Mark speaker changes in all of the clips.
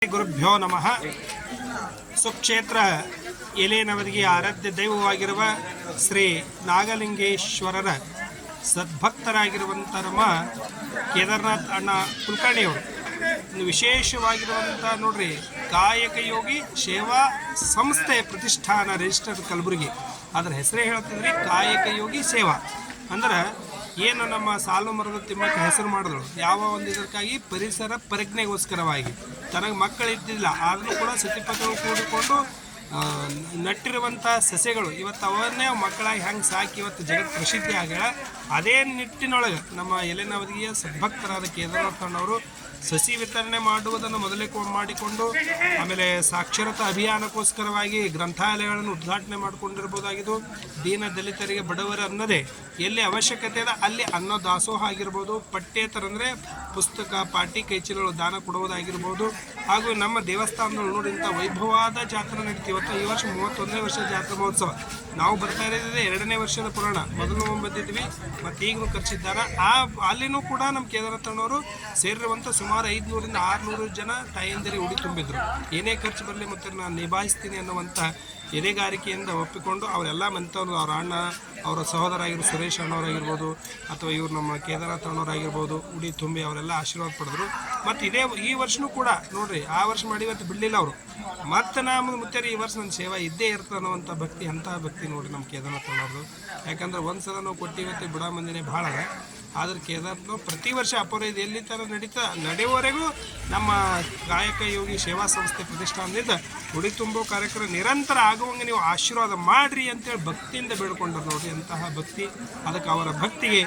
Speaker 1: ಗುರುಭ್ಯೋ ನಮಃ. ಸುಕ್ಷೇತ್ರ ಎಲೆನವರಿಗೆ ಆರಾಧ್ಯ ದೈವವಾಗಿರುವ ಶ್ರೀ ನಾಗಲಿಂಗೇಶ್ವರರ ಸದ್ಭಕ್ತರಾಗಿರುವಂಥ ನಮ್ಮ ಕೇದಾರನಾಥ್ ಅಣ್ಣ ಕುಲಕರ್ಣಿಯವರು ವಿಶೇಷವಾಗಿರುವಂಥ ನೋಡ್ರಿ, ಕಾಯಕ ಯೋಗಿ ಸೇವಾ ಸಂಸ್ಥೆ ಪ್ರತಿಷ್ಠಾನ ರಿಜಿಸ್ಟರ್ ಕಲಬುರಗಿ. ಅದರ ಹೆಸರೇ ಹೇಳ್ತಿದ್ರಿ ಕಾಯಕ ಯೋಗಿ ಸೇವಾ. ಅಂದ್ರೆ ಏನು ನಮ್ಮ ಸಾಲು ಮರದ ತಿಮ್ಮಕ್ಕೆ ಹೆಸರು ಮಾಡಿದಳು ಯಾವ ಒಂದು ಇದಕ್ಕಾಗಿ ಪರಿಸರ ಪರಿಜ್ಞೆಗೋಸ್ಕರವಾಗಿ. ತನಗೆ ಮಕ್ಕಳಿದ್ದಿಲ್ಲ ಆದರೂ ಕೂಡ ಸತಿಪತಿಗಳು ಕೂಡಿಕೊಂಡು ನಟ್ಟಿರುವಂಥ ಸಸ್ಯಗಳು ಇವತ್ತು ಅವನ್ನೇ ಮಕ್ಕಳಾಗಿ ಹೆಂಗೆ ಸಾಕಿ ಇವತ್ತು ಜಗತ್ ಪ್ರಸಿದ್ಧಿ ಆಗ್ಯಾಳ. ಅದೇ ನಿಟ್ಟಿನೊಳಗೆ ನಮ್ಮ ಎಲೆನವದಿಗೆಯ ಸದ್ಭಕ್ತರಾದ ಕೇದಾರನಾಥಣ್ಣವರು ಸಸಿ ವಿತರಣೆ ಮಾಡುವುದನ್ನು ಮೊದಲೇ ಮಾಡಿಕೊಂಡು ಆಮೇಲೆ ಸಾಕ್ಷರತಾ ಅಭಿಯಾನಕ್ಕೋಸ್ಕರವಾಗಿ ಗ್ರಂಥಾಲಯಗಳನ್ನು ಉದ್ಘಾಟನೆ ಮಾಡಿಕೊಂಡಿರ್ಬೋದಾಗಿದ್ದು. ದೀನ ದಲಿತರಿಗೆ ಬಡವರ ಅನ್ನದೇ ಎಲ್ಲಿ ಅವಶ್ಯಕತೆ ಇದೆ ಅಲ್ಲಿ ಅನ್ನ ದಾಸೋಹ ಆಗಿರ್ಬೋದು, ಪಠ್ಯೇತರ ಅಂದರೆ ಪುಸ್ತಕ ಪಾಟಿ ಕೈಚೀಲಗಳು ದಾನ ಕೊಡುವುದಾಗಿರ್ಬೋದು. ಹಾಗೂ ನಮ್ಮ ದೇವಸ್ಥಾನದಲ್ಲಿ ನೋಡಿದಂಥ ವೈಭವವಾದ ಜಾತ್ರೆ ನಡೀತೀವಿ. ಇವತ್ತು ಈ ವರ್ಷ 31ನೇ ವರ್ಷದ ಜಾತ್ರಾ ಮಹೋತ್ಸವ. ನಾವು ಬರ್ತಾ ಇರೋದಿದೆ 2ನೇ ವರ್ಷದ ಪುರಾಣ. ಮೊದಲು ಬಂದಿದ್ವಿ ಮತ್ತು ಈಗಲೂ ಖರ್ಚಿದ್ದಾರೆ. ಅಲ್ಲಿನೂ ಕೂಡ ನಮ್ಮ ಕೇದಾರನಾಥಣ್ಣವರು ಸೇರಿರುವಂಥ ಸುಮಾರು 500ರಿಂದ 600 ಜನ ತಾಯಂದಿರಿ ಉಡಿ ತುಂಬಿದ್ರು. ಏನೇ ಖರ್ಚು ಬರಲಿ ಮತ್ತು ನಾನು ನಿಭಾಯಿಸ್ತೀನಿ ಅನ್ನುವಂಥ ಎದೆಗಾರಿಕೆಯಿಂದ ಒಪ್ಪಿಕೊಂಡು ಅವರೆಲ್ಲ ಮಂತವರು, ಅವರ ಅಣ್ಣ, ಅವರ ಸಹೋದರ ಆಗಿರೋ ಸುರೇಶ್ ಅಣ್ಣವರಾಗಿರ್ಬೋದು ಅಥವಾ ಇವರು ನಮ್ಮ ಕೇದಾರನಾಥ್ ಅಣ್ಣವರಾಗಿರ್ಬೋದು ಉಡಿ ತುಂಬಿ ಅವರೆಲ್ಲ ಆಶೀರ್ವಾದ ಪಡೆದ್ರು. ಮತ್ತು ಈ ವರ್ಷವೂ ಕೂಡ ನೋಡ್ರಿ, ಆ ವರ್ಷ ಮಾಡಿ ಇವತ್ತು ಬಿಡಲಿಲ್ಲ ಅವರು. ಮತ್ತು ನಮ್ಮ ಮುತ್ತೇರಿ ಈ ವರ್ಷ ನನ್ನ ಸೇವಾ ಇದ್ದೇ ಇರ್ತದೆ ಅನ್ನೋವಂಥ ಭಕ್ತಿ, ಅಂತಹ ಭಕ್ತಿ ನೋಡ್ರಿ ನಮ್ಮ ಕೇದಾರನಾಥ್ ಅಣ್ಣವ್ರದ್ದು. ಯಾಕಂದ್ರೆ ಒಂದು ಸಲ ನಾವು ಕೊಟ್ಟಿವತ್ತು ಬಿಡ ಮಂದಿನೇ ಭಾಳ. ಆದ್ರೆ ಕೇದಾರನಾಥ್ ಪ್ರತಿ ವರ್ಷ ಅಪರ ಇದು ಎಲ್ಲಿ ಥರ ನಡೆಯುವವರೆಗೂ ನಮ್ಮ ಕಾಯಕ ಯೋಗಿ ಸೇವಾ ಸಂಸ್ಥೆ ಪ್ರತಿಷ್ಠಾನದಿಂದ ಉಡಿ ತುಂಬೋ ಕಾರ್ಯಕ್ರಮ ನಿರಂತರ ಆಗುವಂಗೆ ನೀವು ಆಶೀರ್ವಾದ ಮಾಡಿರಿ ಅಂತೇಳಿ ಭಕ್ತಿಯಿಂದ ಬೇಡ್ಕೊಂಡ್ರು ನೋಡ್ರಿ. ಅಂತಹ ಭಕ್ತಿ, ಅದಕ್ಕೆ ಅವರ ಭಕ್ತಿಗೆ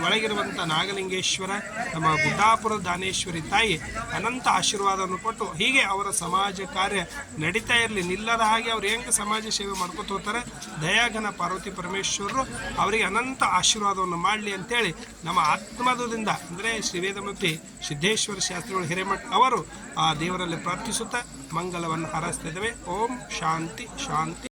Speaker 1: ಒಳಗಿರುವಂಥ ನಾಗಲಿಂಗೇಶ್ವರ ನಮ್ಮ ಗುಡ್ಡಾಪುರ ದಾನೇಶ್ವರಿ ತಾಯಿ ಅನಂತ ಆಶೀರ್ವಾದವನ್ನು ಕೊಟ್ಟು ಹೀಗೆ ಅವರ ಸಮಾಜ ಕಾರ್ಯ ನಡೀತಾ ಇರಲಿ, ನಿಲ್ಲದ ಹಾಗೆ ಅವ್ರು ಹೆಂಗೆ ಸಮಾಜ ಸೇವೆ ಮಾಡ್ಕೊತ ಹೋಗ್ತಾರೆ. ದಯಾಘನ ಪಾರ್ವತಿ ಪರಮೇಶ್ವರರು ಅವರಿಗೆ ಅನಂತ ಆಶೀರ್ವಾದವನ್ನು ಮಾಡಲಿ ಅಂತೇಳಿ ನಮ್ಮ ಆತ್ಮದಿಂದ ಅಂದರೆ ಶ್ರೀವೇದಮೂರ್ತಿ ಸಿದ್ದೇಶ್ವರ ಶಾಸ್ತ್ರಿಗಳು ಹಿರೇಮಠ್ ಅವರು ಆ ದೇವರಲ್ಲಿ ಪ್ರಾರ್ಥಿಸುತ್ತಾ ಮಂಗಲವನ್ನು ಹಾರೈಸ್ತಾ ಇದ್ದೇವೆ. ಓಂ ಶಾಂತಿ ಶಾಂತಿ.